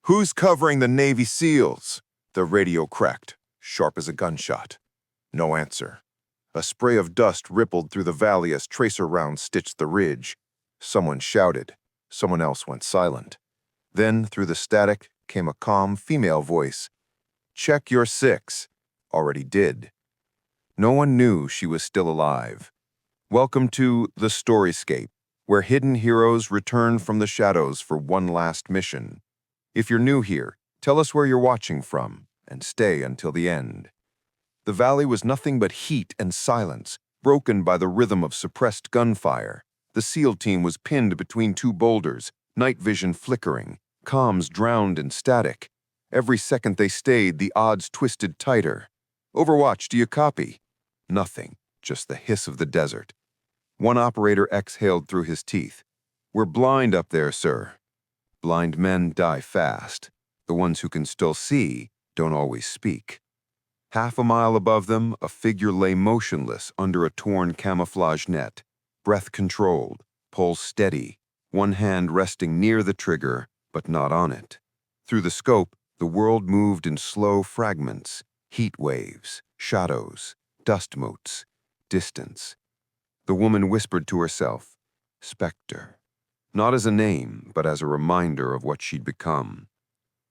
Who's covering the Navy SEALs? The radio cracked, sharp as a gunshot. No answer. A spray of dust rippled through the valley as tracer rounds stitched the ridge. Someone shouted. Someone else went silent. Then, through the static, came a calm female voice. "Check your 6. Already did." No one knew she was still alive. Welcome to the Scape, where hidden heroes return from the shadows for one last mission. If you're new here, tell us where you're watching from, and stay until the end. The valley was nothing but heat and silence, broken by the rhythm of suppressed gunfire. The SEAL team was pinned between two boulders, night vision flickering, comms drowned in static. Every second they stayed, the odds twisted tighter. "Overwatch, do you copy?" Nothing, just the hiss of the desert. One operator exhaled through his teeth. "We're blind up there, sir." Blind men die fast. The ones who can still see don't always speak. Half a mile above them, a figure lay motionless under a torn camouflage net, breath controlled, pulse steady, one hand resting near the trigger, but not on it. Through the scope, the world moved in slow fragments, heat waves, shadows, dust motes, distance. The woman whispered to herself, "Specter." Not as a name, but as a reminder of what she'd become.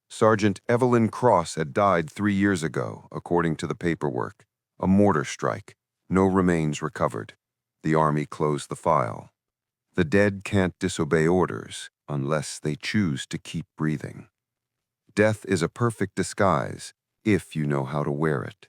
Sergeant Evelyn Cross had died 3 years ago, according to the paperwork. A mortar strike. No remains recovered. The Army closed the file. The dead can't disobey orders unless they choose to keep breathing. Death is a perfect disguise, if you know how to wear it.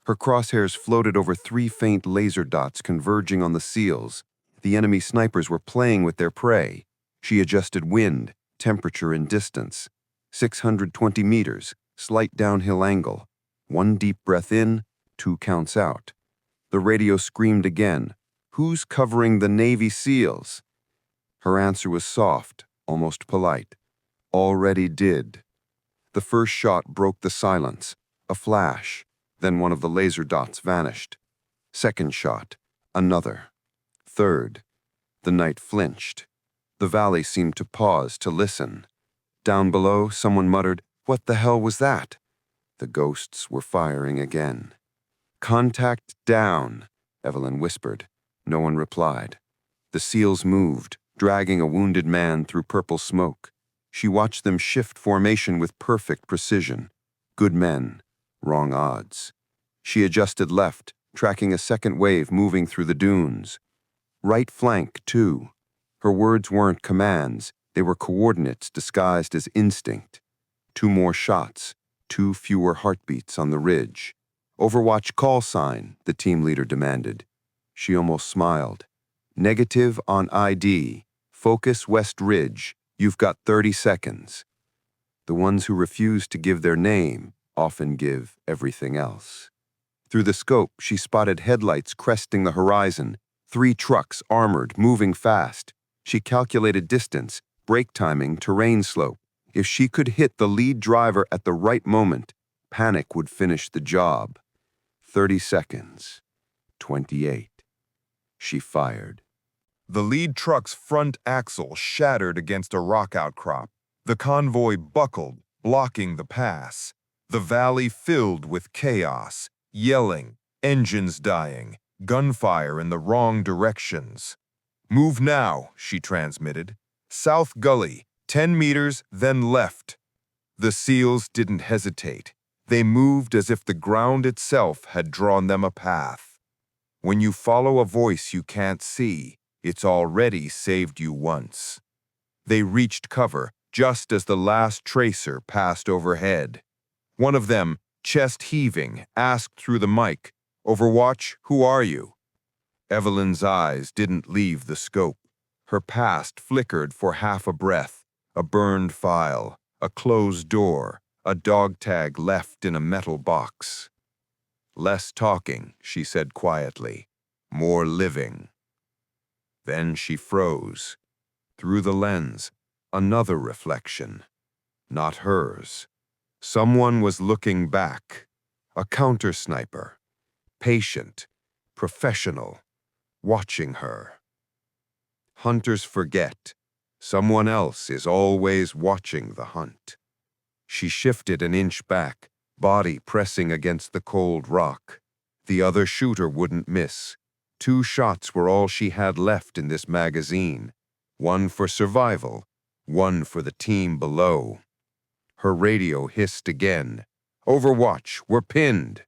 Her crosshairs floated over 3 faint laser dots converging on the SEALs. The enemy snipers were playing with their prey. She adjusted wind, temperature, and distance. 620 meters, slight downhill angle. 1 deep breath in, 2 counts out. The radio screamed again, "Who's covering the Navy SEALs?" Her answer was soft, almost polite. "Already did." The first shot broke the silence. A flash, then one of the laser dots vanished. Second shot, another. Third. The night flinched. The valley seemed to pause to listen. Down below, someone muttered, "What the hell was that?" The ghosts were firing again. "Contact down," Evelyn whispered. No one replied. The SEALs moved, dragging a wounded man through purple smoke. She watched them shift formation with perfect precision. Good men, wrong odds. She adjusted left, tracking a second wave moving through the dunes. Right flank, too. Her words weren't commands, they were coordinates disguised as instinct. 2 more shots, 2 fewer heartbeats on the ridge. "Overwatch call sign," the team leader demanded. She almost smiled. "Negative on ID. Focus West Ridge. You've got 30 seconds. The ones who refuse to give their name often give everything else. Through the scope, she spotted headlights cresting the horizon, 3 trucks armored, moving fast. She calculated distance, brake timing, terrain slope. If she could hit the lead driver at the right moment, panic would finish the job. 30 seconds. 28. She fired. The lead truck's front axle shattered against a rock outcrop. The convoy buckled, blocking the pass. The valley filled with chaos, yelling, engines dying, gunfire in the wrong directions. "Move now," she transmitted. "South gully, 10 meters, then left." The SEALs didn't hesitate. They moved as if the ground itself had drawn them a path. When you follow a voice you can't see, it's already saved you once. They reached cover just as the last tracer passed overhead. One of them, chest heaving, asked through the mic, "Overwatch, who are you?" Evelyn's eyes didn't leave the scope. Her past flickered for half a breath. A burned file, a closed door, a dog tag left in a metal box. "Less talking," she said quietly. "More living." Then she froze. Through the lens, another reflection. Not hers. Someone was looking back. A counter-sniper. Patient. Professional. Watching her. Hunters forget. Someone else is always watching the hunt. She shifted an inch back, body pressing against the cold rock. The other shooter wouldn't miss. 2 shots were all she had left in this magazine. One for survival, one for the team below. Her radio hissed again. "Overwatch, we're pinned."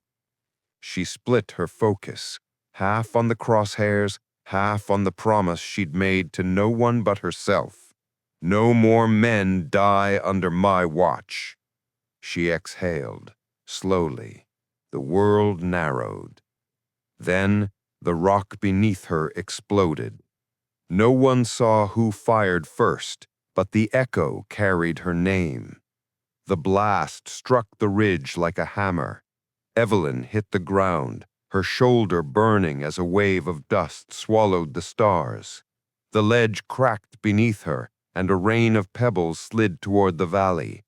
She split her focus, half on the crosshairs, half on the promise she'd made to no one but herself. "No more men die under my watch." She exhaled, slowly. The world narrowed. Then the rock beneath her exploded. No one saw who fired first, but the echo carried her name. The blast struck the ridge like a hammer. Evelyn hit the ground, her shoulder burning as a wave of dust swallowed the stars. The ledge cracked beneath her, and a rain of pebbles slid toward the valley.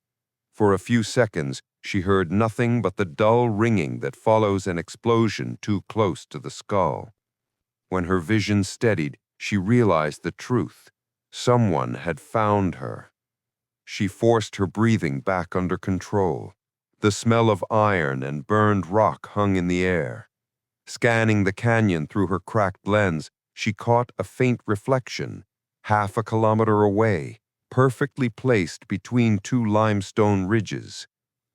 For a few seconds, she heard nothing but the dull ringing that follows an explosion too close to the skull. When her vision steadied, she realized the truth. Someone had found her. She forced her breathing back under control. The smell of iron and burned rock hung in the air. Scanning the canyon through her cracked lens, she caught a faint reflection, half a kilometer away, perfectly placed between 2 limestone ridges.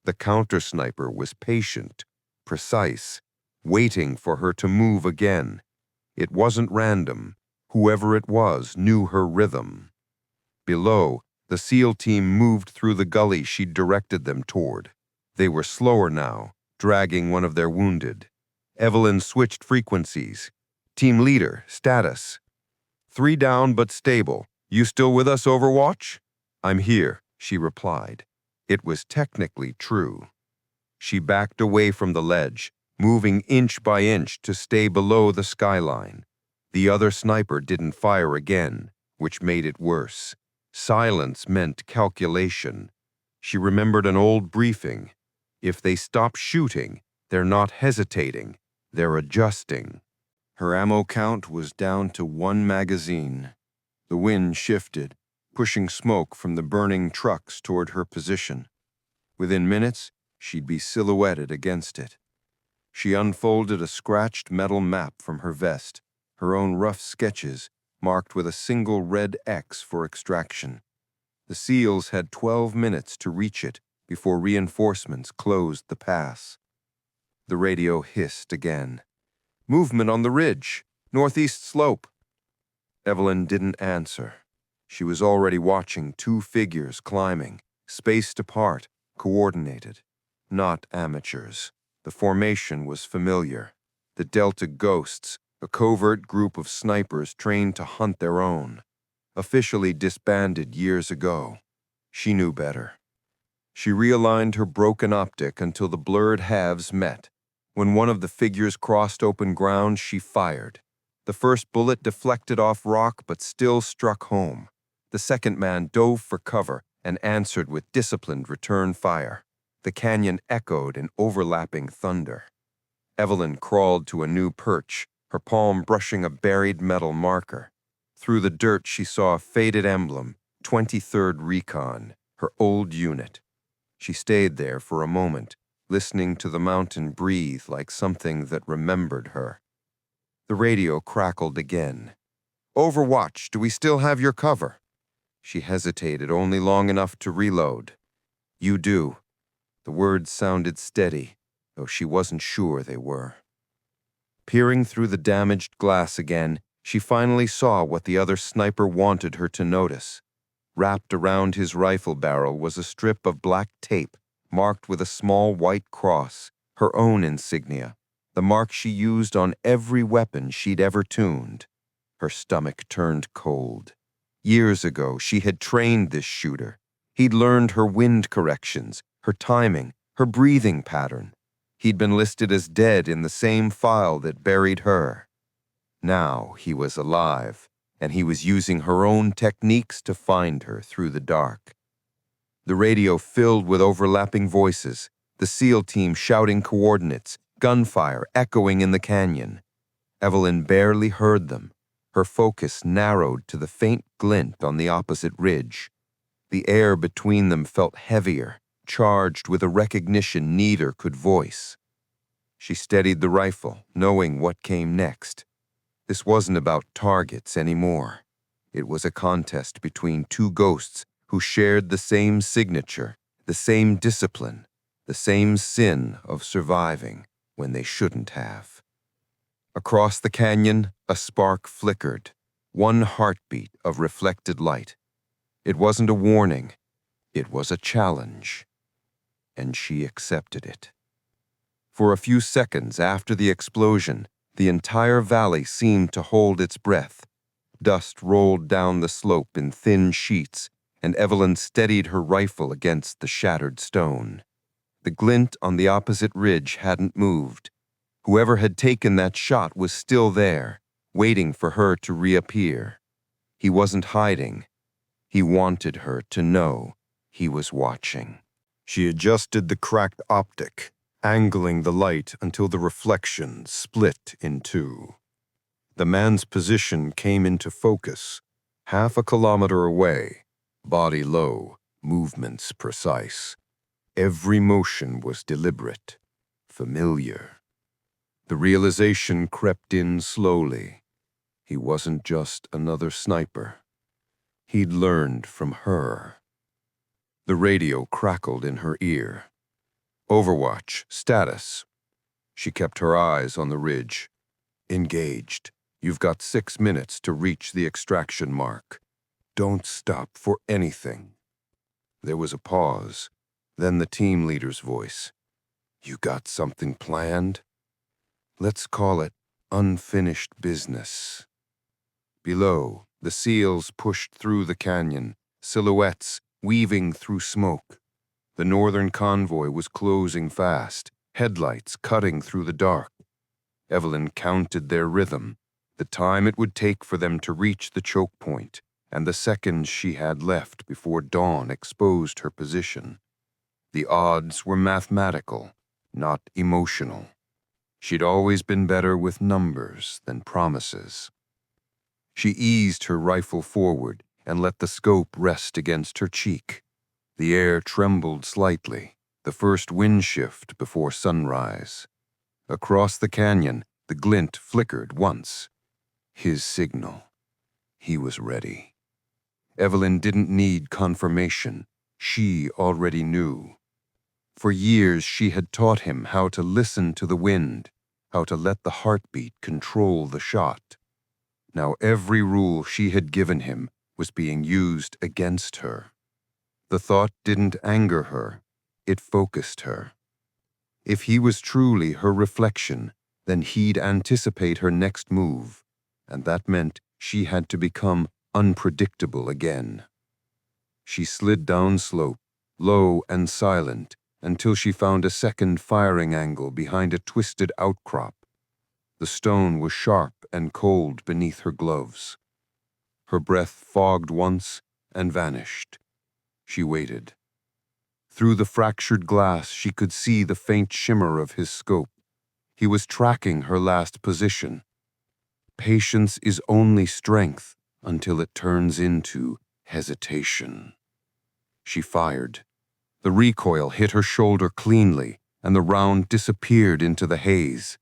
The counter-sniper was patient, precise, waiting for her to move again. It wasn't random. Whoever it was knew her rhythm. Below, the SEAL team moved through the gully she'd directed them toward. They were slower now, dragging one of their wounded. Evelyn switched frequencies. "Team leader, status." "3 down but stable. You still with us, Overwatch?" "I'm here," she replied. It was technically true. She backed away from the ledge, moving inch by inch to stay below the skyline. The other sniper didn't fire again, which made it worse. Silence meant calculation. She remembered an old briefing. If they stop shooting, they're not hesitating, they're adjusting. Her ammo count was down to 1 magazine. The wind shifted, pushing smoke from the burning trucks toward her position. Within minutes, she'd be silhouetted against it. She unfolded a scratched metal map from her vest, her own rough sketches marked with a single red X for extraction. The SEALs had 12 minutes to reach it before reinforcements closed the pass. The radio hissed again. "Movement on the ridge, northeast slope." Evelyn didn't answer. She was already watching 2 figures climbing, spaced apart, coordinated. Not amateurs. The formation was familiar. The Delta Ghosts, a covert group of snipers trained to hunt their own. Officially disbanded years ago. She knew better. She realigned her broken optic until the blurred halves met. When one of the figures crossed open ground, she fired. The first bullet deflected off rock but still struck home. The second man dove for cover and answered with disciplined return fire. The canyon echoed in overlapping thunder. Evelyn crawled to a new perch, her palm brushing a buried metal marker. Through the dirt she saw a faded emblem, 23rd Recon, her old unit. She stayed there for a moment, listening to the mountain breathe like something that remembered her. The radio crackled again. "Overwatch, do we still have your cover?" She hesitated only long enough to reload. "You do." The words sounded steady, though she wasn't sure they were. Peering through the damaged glass again, she finally saw what the other sniper wanted her to notice. Wrapped around his rifle barrel was a strip of black tape, marked with a small white cross, her own insignia, the mark she used on every weapon she'd ever tuned. Her stomach turned cold. Years ago, she had trained this shooter. He'd learned her wind corrections, her timing, her breathing pattern. He'd been listed as dead in the same file that buried her. Now he was alive, and he was using her own techniques to find her through the dark. The radio filled with overlapping voices, the SEAL team shouting coordinates, gunfire echoing in the canyon. Evelyn barely heard them. Her focus narrowed to the faint glint on the opposite ridge. The air between them felt heavier, charged with a recognition neither could voice. She steadied the rifle, knowing what came next. This wasn't about targets anymore. It was a contest between two ghosts who shared the same signature, the same discipline, the same sin of surviving when they shouldn't have. Across the canyon, a spark flickered, one heartbeat of reflected light. It wasn't a warning, it was a challenge, and she accepted it. For a few seconds after the explosion, the entire valley seemed to hold its breath. Dust rolled down the slope in thin sheets, and Evelyn steadied her rifle against the shattered stone. The glint on the opposite ridge hadn't moved. Whoever had taken that shot was still there, waiting for her to reappear. He wasn't hiding. He wanted her to know he was watching. She adjusted the cracked optic, angling the light until the reflection split in two. The man's position came into focus, half a kilometer away, body low, movements precise. Every motion was deliberate, familiar. The realization crept in slowly. He wasn't just another sniper. He'd learned from her. The radio crackled in her ear. Overwatch, status. She kept her eyes on the ridge. Engaged. You've got 6 minutes to reach the extraction mark. Don't stop for anything. There was a pause, then the team leader's voice. You got something planned? Let's call it unfinished business. Below, the SEALs pushed through the canyon, silhouettes weaving through smoke. The northern convoy was closing fast, headlights cutting through the dark. Evelyn counted their rhythm, the time it would take for them to reach the choke point, and the seconds she had left before dawn exposed her position. The odds were mathematical, not emotional. She'd always been better with numbers than promises. She eased her rifle forward and let the scope rest against her cheek. The air trembled slightly, the first wind shift before sunrise. Across the canyon, the glint flickered once. His signal. He was ready. Evelyn didn't need confirmation. She already knew. For years she had taught him how to listen to the wind, how to let the heartbeat control the shot. Now every rule she had given him was being used against her. The thought didn't anger her, it focused her. If he was truly her reflection, then he'd anticipate her next move, and that meant she had to become unpredictable again. She slid down slope, low and silent, until she found a second firing angle behind a twisted outcrop. The stone was sharp and cold beneath her gloves. Her breath fogged once and vanished. She waited. Through the fractured glass, she could see the faint shimmer of his scope. He was tracking her last position. Patience is only strength until it turns into hesitation. She fired. The recoil hit her shoulder cleanly, and the round disappeared into the haze.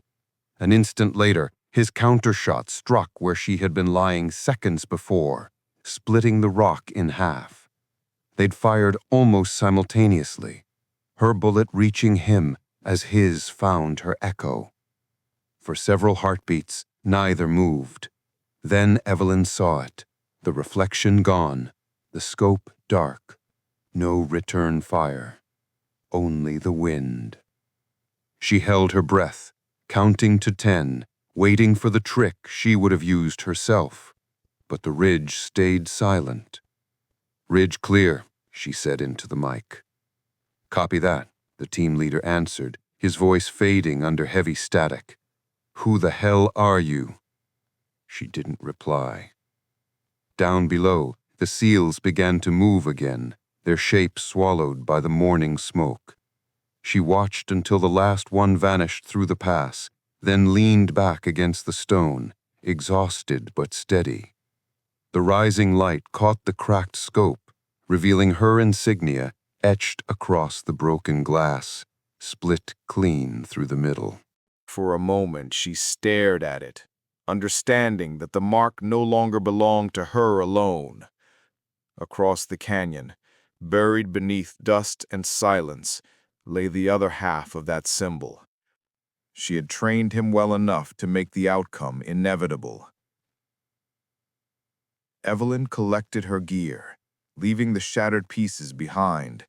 An instant later, his countershot struck where she had been lying seconds before, splitting the rock in half. They'd fired almost simultaneously, her bullet reaching him as his found her echo. For several heartbeats, neither moved. Then Evelyn saw it, the reflection gone, the scope dark. No return fire, only the wind. She held her breath, counting to 10, waiting for the trick she would have used herself. But the ridge stayed silent. Ridge clear, she said into the mic. Copy that, the team leader answered, his voice fading under heavy static. Who the hell are you? She didn't reply. Down below, the SEALs began to move again, their shapes swallowed by the morning smoke. She watched until the last one vanished through the pass, then leaned back against the stone, exhausted but steady. The rising light caught the cracked scope, revealing her insignia etched across the broken glass, split clean through the middle. For a moment she stared at it, understanding that the mark no longer belonged to her alone. Across the canyon, buried beneath dust and silence, lay the other half of that symbol. She had trained him well enough to make the outcome inevitable. Evelyn collected her gear, leaving the shattered pieces behind.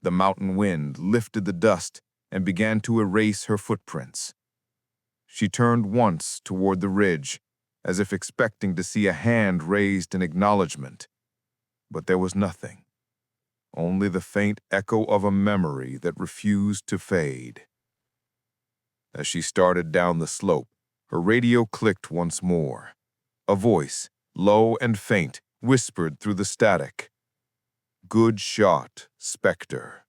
The mountain wind lifted the dust and began to erase her footprints. She turned once toward the ridge, as if expecting to see a hand raised in acknowledgement. But there was nothing, only the faint echo of a memory that refused to fade. As she started down the slope, her radio clicked once more. A voice, low and faint, whispered through the static. "Good shot, Specter."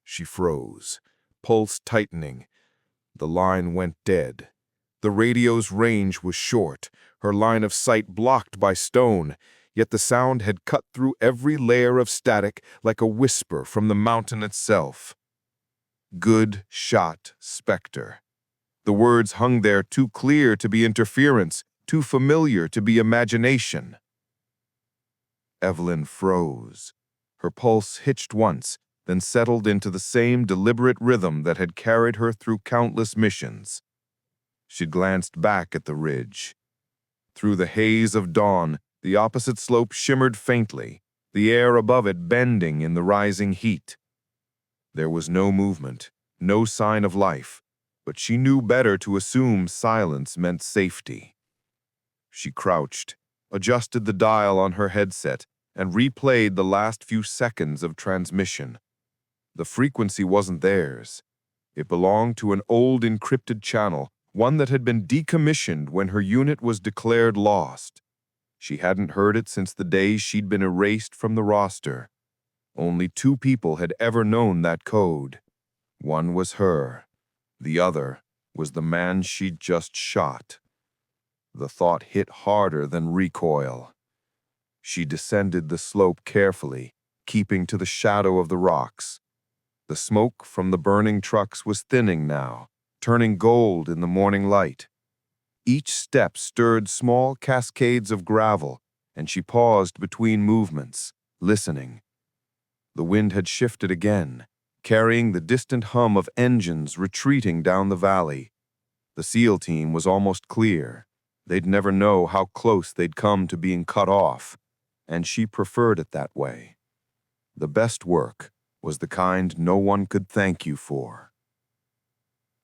She froze, pulse tightening. The line went dead. The radio's range was short, her line of sight blocked by stone, yet the sound had cut through every layer of static like a whisper from the mountain itself. "Good shot, Specter." The words hung there too clear to be interference, too familiar to be imagination. Evelyn froze. Her pulse hitched once, then settled into the same deliberate rhythm that had carried her through countless missions. She glanced back at the ridge. Through the haze of dawn, the opposite slope shimmered faintly, the air above it bending in the rising heat. There was no movement, no sign of life, but she knew better to assume silence meant safety. She crouched, adjusted the dial on her headset, and replayed the last few seconds of transmission. The frequency wasn't theirs. It belonged to an old encrypted channel, one that had been decommissioned when her unit was declared lost. She hadn't heard it since the day she'd been erased from the roster. Only 2 people had ever known that code. One was her. The other was the man she'd just shot. The thought hit harder than recoil. She descended the slope carefully, keeping to the shadow of the rocks. The smoke from the burning trucks was thinning now, turning gold in the morning light. Each step stirred small cascades of gravel, and she paused between movements, listening. The wind had shifted again, carrying the distant hum of engines retreating down the valley. The SEAL team was almost clear. They'd never know how close they'd come to being cut off, and she preferred it that way. The best work was the kind no one could thank you for.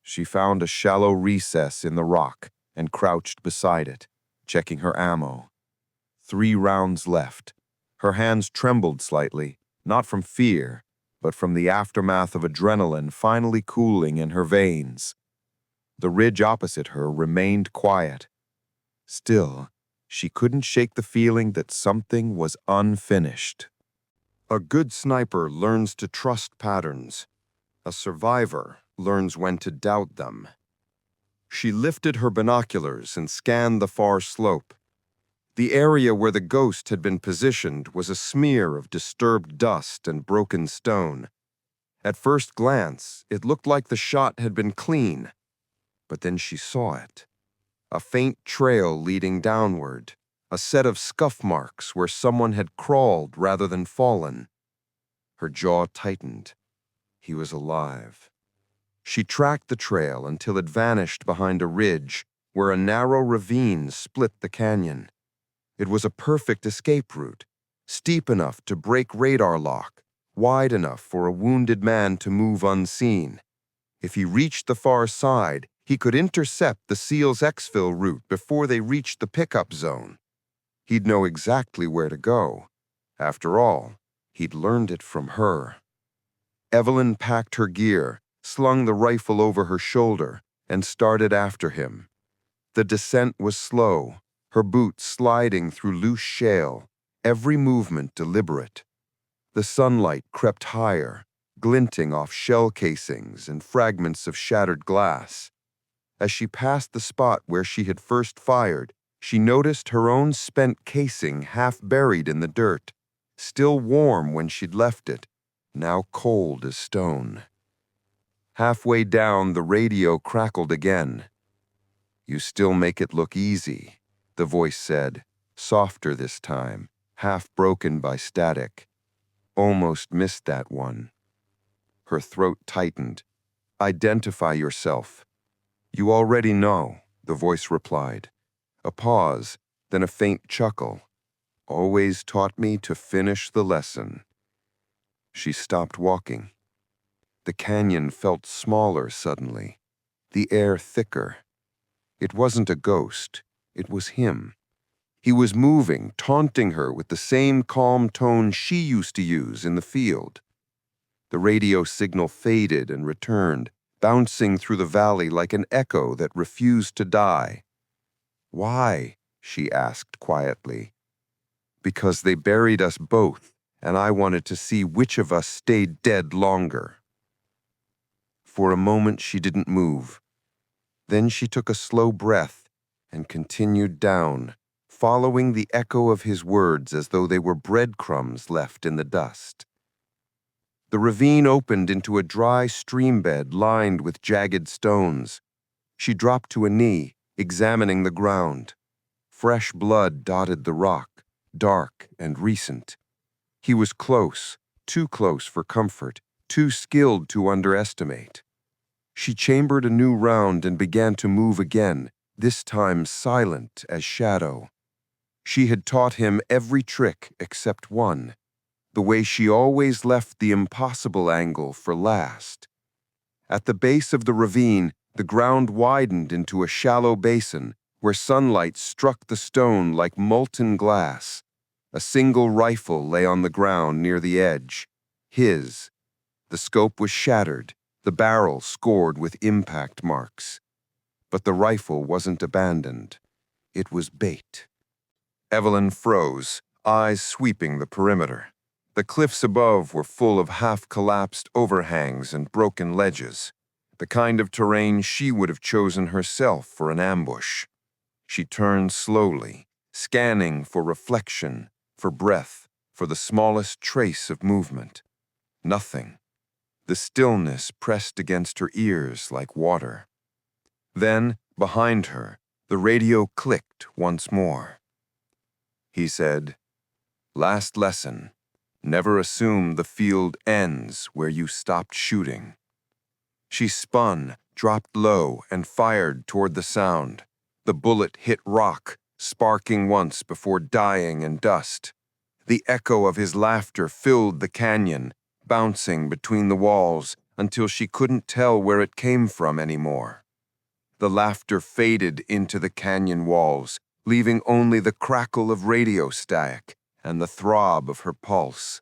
She found a shallow recess in the rock and crouched beside it, checking her ammo. 3 rounds left. Her hands trembled slightly, not from fear, but from the aftermath of adrenaline finally cooling in her veins. The ridge opposite her remained quiet. Still, she couldn't shake the feeling that something was unfinished. A good sniper learns to trust patterns. A survivor learns when to doubt them. She lifted her binoculars and scanned the far slope. The area where the ghost had been positioned was a smear of disturbed dust and broken stone. At first glance, it looked like the shot had been clean. But then she saw it. A faint trail leading downward, a set of scuff marks where someone had crawled rather than fallen. Her jaw tightened. He was alive. She tracked the trail until it vanished behind a ridge where a narrow ravine split the canyon. It was a perfect escape route, steep enough to break radar lock, wide enough for a wounded man to move unseen. If he reached the far side, he could intercept the SEAL's exfil route before they reached the pickup zone. He'd know exactly where to go. After all, he'd learned it from her. Evelyn packed her gear, slung the rifle over her shoulder, and started after him. The descent was slow, her boots sliding through loose shale, every movement deliberate. The sunlight crept higher, glinting off shell casings and fragments of shattered glass. As she passed the spot where she had first fired, she noticed her own spent casing half buried in the dirt. still warm when she'd left it, now cold as stone. Halfway down, the radio crackled again. "You still make it look easy," the voice said, softer this time, half broken by static. "Almost missed that one." Her throat tightened. "Identify yourself." "You already know," the voice replied. A pause, then a faint chuckle. "Always taught me to finish the lesson." She stopped walking. The canyon felt smaller suddenly, the air thicker. It wasn't a ghost, it was him. He was moving, taunting her with the same calm tone she used to use in the field. The radio signal faded and returned, bouncing through the valley like an echo that refused to die. "Why?" she asked quietly. "Because they buried us both, and I wanted to see which of us stayed dead longer." For a moment she didn't move. Then she took a slow breath and continued down, following the echo of his words as though they were breadcrumbs left in the dust. The ravine opened into a dry streambed lined with jagged stones. She dropped to a knee, examining the ground. Fresh blood dotted the rock, dark and recent. He was close, too close for comfort, too skilled to underestimate. She chambered a new round and began to move again, this time silent as shadow. She had taught him every trick except one, the way she always left the impossible angle for last. At the base of the ravine, the ground widened into a shallow basin where sunlight struck the stone like molten glass. A single rifle lay on the ground near the edge. His. The scope was shattered, the barrel scored with impact marks. But the rifle wasn't abandoned. It was bait. Evelyn froze, eyes sweeping the perimeter. The cliffs above were full of half-collapsed overhangs and broken ledges, the kind of terrain she would have chosen herself for an ambush. She turned slowly, scanning for reflection, for breath, for the smallest trace of movement. Nothing. The stillness pressed against her ears like water. Then, behind her, the radio clicked once more. He said, "Last lesson. Never assume the field ends where you stopped shooting." She spun, dropped low, and fired toward the sound. The bullet hit rock, sparking once before dying in dust. The echo of his laughter filled the canyon, bouncing between the walls until she couldn't tell where it came from anymore. The laughter faded into the canyon walls, leaving only the crackle of radio static and the throb of her pulse.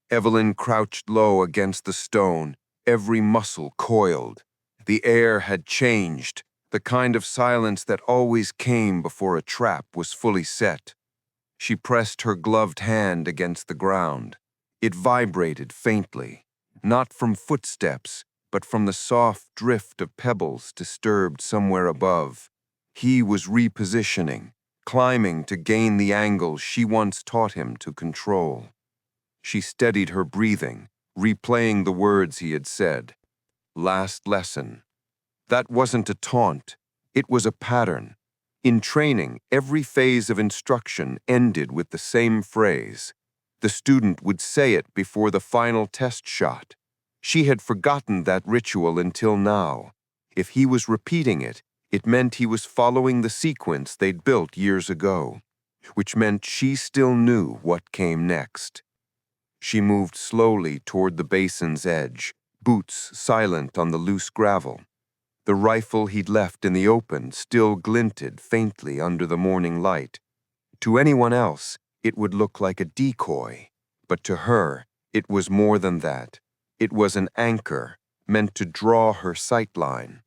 Evelyn crouched low against the stone, every muscle coiled. The air had changed, the kind of silence that always came before a trap was fully set. She pressed her gloved hand against the ground. It vibrated faintly, not from footsteps, but from the soft drift of pebbles disturbed somewhere above. He was repositioning, climbing to gain the angle she once taught him to control. She steadied her breathing, replaying the words he had said. Last lesson. That wasn't a taunt. It was a pattern. In training, every phase of instruction ended with the same phrase. The student would say it before the final test shot. She had forgotten that ritual until now. If he was repeating it, it meant he was following the sequence they'd built years ago, which meant she still knew what came next. She moved slowly toward the basin's edge, boots silent on the loose gravel. The rifle he'd left in the open still glinted faintly under the morning light. To anyone else, it would look like a decoy, but to her, it was more than that. It was an anchor, meant to draw her sight line.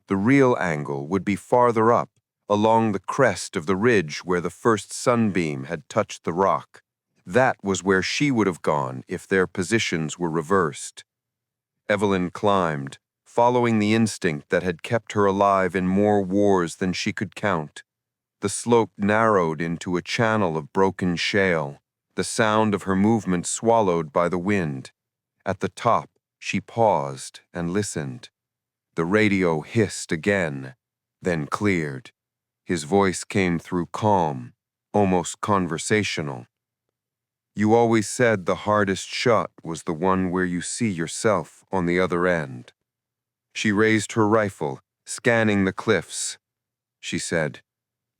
The real angle would be farther up, along the crest of the ridge where the first sunbeam had touched the rock. That was where she would have gone if their positions were reversed. Evelyn climbed, following the instinct that had kept her alive in more wars than she could count. The slope narrowed into a channel of broken shale. the sound of her movement swallowed by the wind. At the top, she paused and listened. The radio hissed again, then cleared. His voice came through calm, almost conversational. "You always said the hardest shot was the one where you see yourself on the other end." She raised her rifle, scanning the cliffs. She said,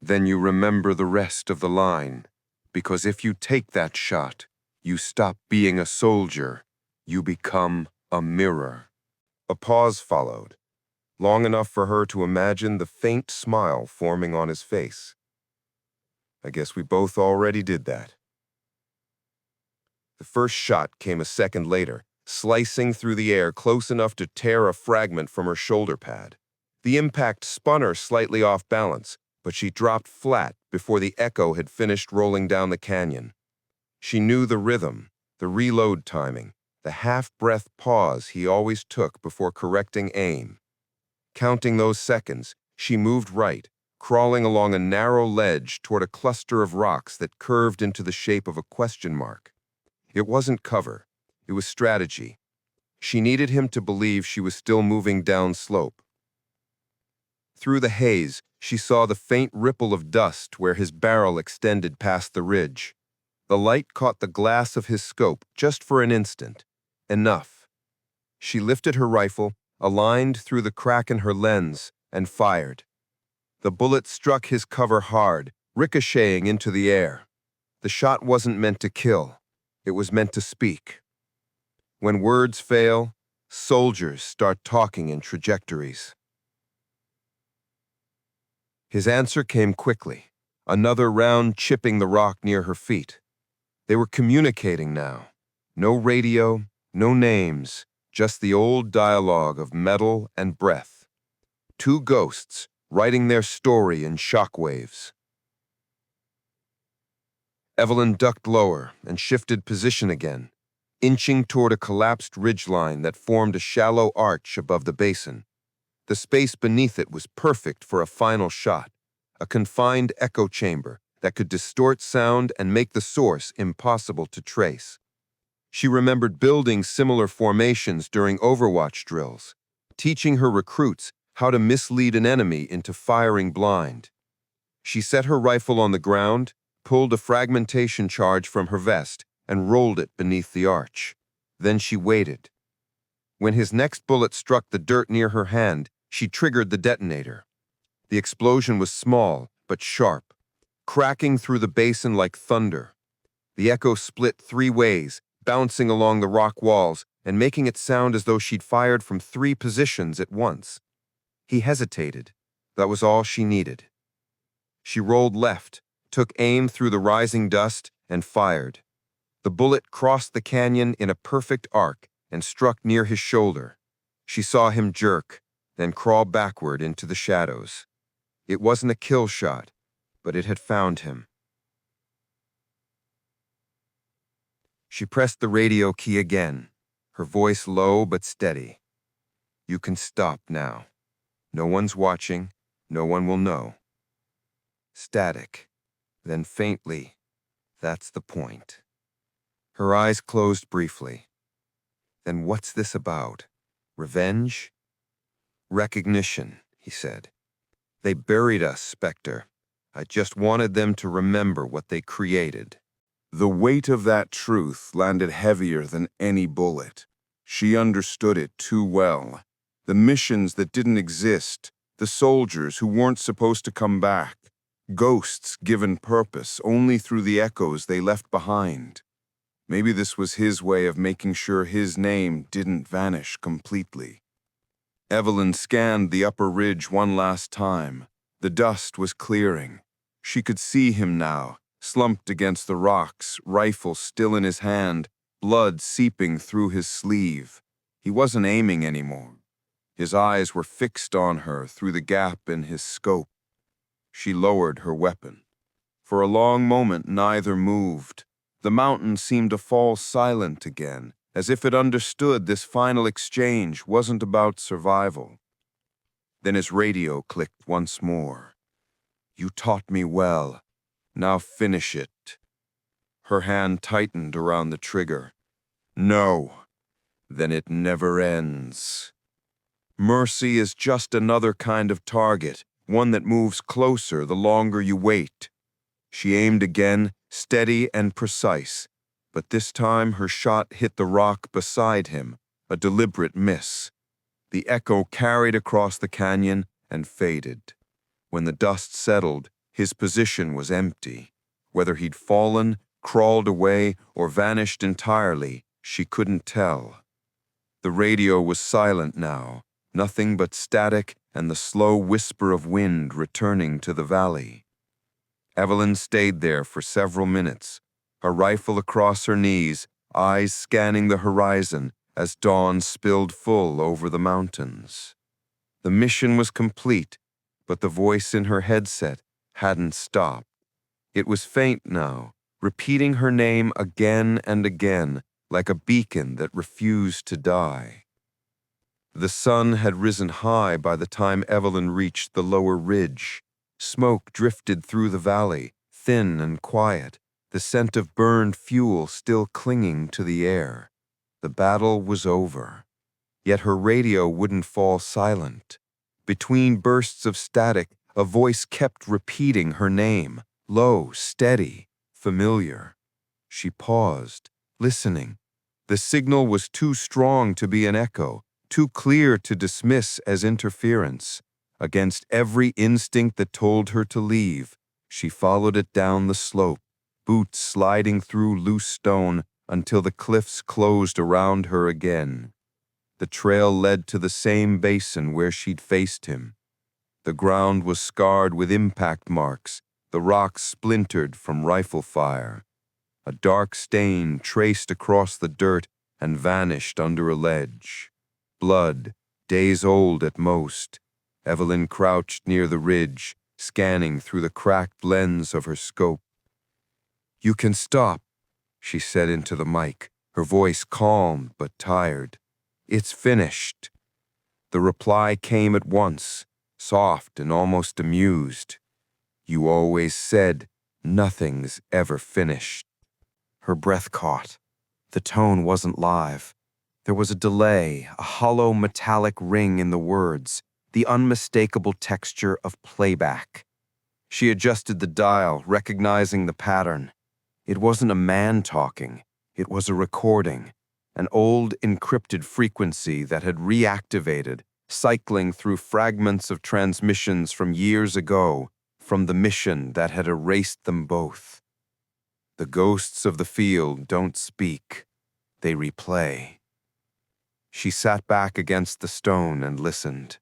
"Then you remember the rest of the line, because if you take that shot, you stop being a soldier, you become a mirror." A pause followed, long enough for her to imagine the faint smile forming on his face. I guess we both already did that. The first shot came a second later, slicing through the air close enough to tear a fragment from her shoulder pad. The impact spun her slightly off balance, but she dropped flat before the echo had finished rolling down the canyon. She knew the rhythm, the reload timing, the half-breath pause he always took before correcting aim. Counting those seconds, she moved right, crawling along a narrow ledge toward a cluster of rocks that curved into the shape of a question mark. It wasn't cover, it was strategy. She needed him to believe she was still moving down slope. Through the haze, she saw the faint ripple of dust where his barrel extended past the ridge. The light caught the glass of his scope just for an instant. Enough. She lifted her rifle, aligned through the crack in her lens, and fired. The bullet struck his cover hard, ricocheting into the air. The shot wasn't meant to kill. It was meant to speak. When words fail, soldiers start talking in trajectories. His answer came quickly, another round chipping the rock near her feet. They were communicating now. No radio, no names, just the old dialogue of metal and breath. Two ghosts writing their story in shockwaves. Evelyn ducked lower and shifted position again, inching toward a collapsed ridgeline that formed a shallow arch above the basin. The space beneath it was perfect for a final shot, a confined echo chamber that could distort sound and make the source impossible to trace. She remembered building similar formations during overwatch drills, teaching her recruits how to mislead an enemy into firing blind. She set her rifle on the ground, pulled a fragmentation charge from her vest, and rolled it beneath the arch. Then she waited. When his next bullet struck the dirt near her hand, she triggered the detonator. The explosion was small, but sharp, cracking through the basin like thunder. The echo split three ways, bouncing along the rock walls and making it sound as though she'd fired from three positions at once. He hesitated. That was all she needed. She rolled left, took aim through the rising dust, and fired. The bullet crossed the canyon in a perfect arc and struck near his shoulder. She saw him jerk, then crawl backward into the shadows. It wasn't a kill shot, but it had found him. She pressed the radio key again, her voice low but steady. "You can stop now. No one's watching, no one will know." Static, then faintly, "That's the point." Her eyes closed briefly. "Then what's this about? Revenge?" "Recognition," he said. "They buried us, Specter. I just wanted them to remember what they created." The weight of that truth landed heavier than any bullet. She understood it too well. The missions that didn't exist, the soldiers who weren't supposed to come back, ghosts given purpose only through the echoes they left behind. Maybe this was his way of making sure his name didn't vanish completely. Evelyn scanned the upper ridge one last time. The dust was clearing. She could see him now, slumped against the rocks, rifle still in his hand, blood seeping through his sleeve. He wasn't aiming anymore. His eyes were fixed on her through the gap in his scope. She lowered her weapon. For a long moment, neither moved. The mountain seemed to fall silent again, as if it understood this final exchange wasn't about survival. Then his radio clicked once more. "You taught me well. Now finish it." Her hand tightened around the trigger. No, then it never ends. Mercy is just another kind of target, one that moves closer the longer you wait. She aimed again, steady and precise, but this time her shot hit the rock beside him, a deliberate miss. The echo carried across the canyon and faded. When the dust settled, his position was empty. Whether he'd fallen, crawled away, or vanished entirely, she couldn't tell. The radio was silent now, nothing but static and the slow whisper of wind returning to the valley. Evelyn stayed there for several minutes, her rifle across her knees, eyes scanning the horizon as dawn spilled full over the mountains. The mission was complete, but the voice in her headset hadn't stopped. It was faint now, repeating her name again and again, like a beacon that refused to die. The sun had risen high by the time Evelyn reached the lower ridge. Smoke drifted through the valley, thin and quiet, the scent of burned fuel still clinging to the air. The battle was over. Yet her radio wouldn't fall silent. Between bursts of static, a voice kept repeating her name, low, steady, familiar. She paused, listening. The signal was too strong to be an echo, too clear to dismiss as interference. Against every instinct that told her to leave, she followed it down the slope, boots sliding through loose stone until the cliffs closed around her again. The trail led to the same basin where she'd faced him. The ground was scarred with impact marks, the rocks splintered from rifle fire. A dark stain traced across the dirt and vanished under a ledge. Blood, days old at most. Evelyn crouched near the ridge, scanning through the cracked lens of her scope. "You can stop," she said into the mic, her voice calm but tired. "It's finished." The reply came at once, soft and almost amused. "You always said nothing's ever finished." Her breath caught. The tone wasn't live. There was a delay, a hollow metallic ring in the words, the unmistakable texture of playback. She adjusted the dial, recognizing the pattern. It wasn't a man talking. It was a recording, an old encrypted frequency that had reactivated, cycling through fragments of transmissions from years ago, from the mission that had erased them both. The ghosts of the field don't speak. They replay. She sat back against the stone and listened.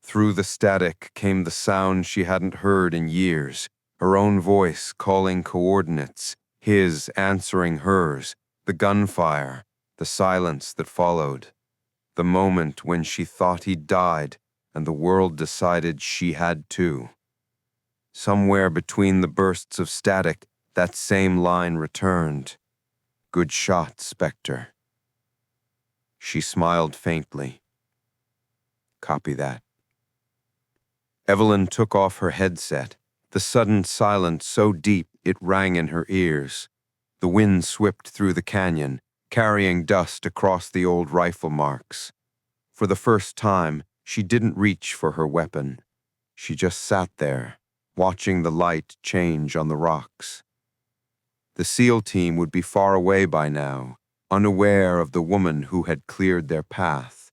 Through the static came the sound she hadn't heard in years, her own voice calling coordinates, his answering hers, the gunfire, the silence that followed. The moment when she thought he'd died and the world decided she had too. Somewhere between the bursts of static, that same line returned. "Good shot, Specter." She smiled faintly. "Copy that." Evelyn took off her headset, the sudden silence so deep it rang in her ears. The wind swept through the canyon, carrying dust across the old rifle marks. For the first time, she didn't reach for her weapon. She just sat there, watching the light change on the rocks. The SEAL team would be far away by now, unaware of the woman who had cleared their path.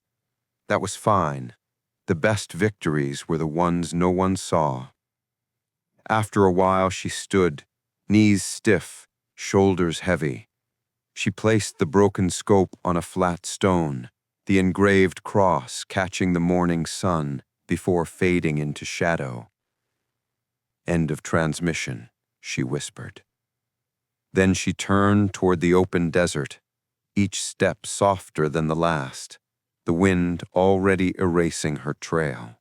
That was fine. The best victories were the ones no one saw. After a while, she stood, knees stiff, shoulders heavy. She placed the broken scope on a flat stone, the engraved cross catching the morning sun before fading into shadow. "End of transmission," she whispered. Then she turned toward the open desert, each step softer than the last, the wind already erasing her trail.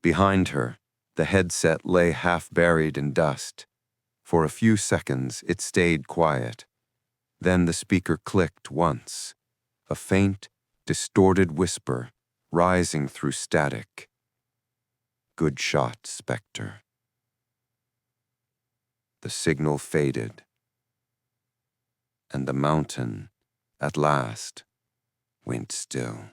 Behind her, the headset lay half buried in dust. For a few seconds, it stayed quiet. Then the speaker clicked once, a faint, distorted whisper rising through static. "Good shot, Specter." The signal faded. and the mountain, at last, went still.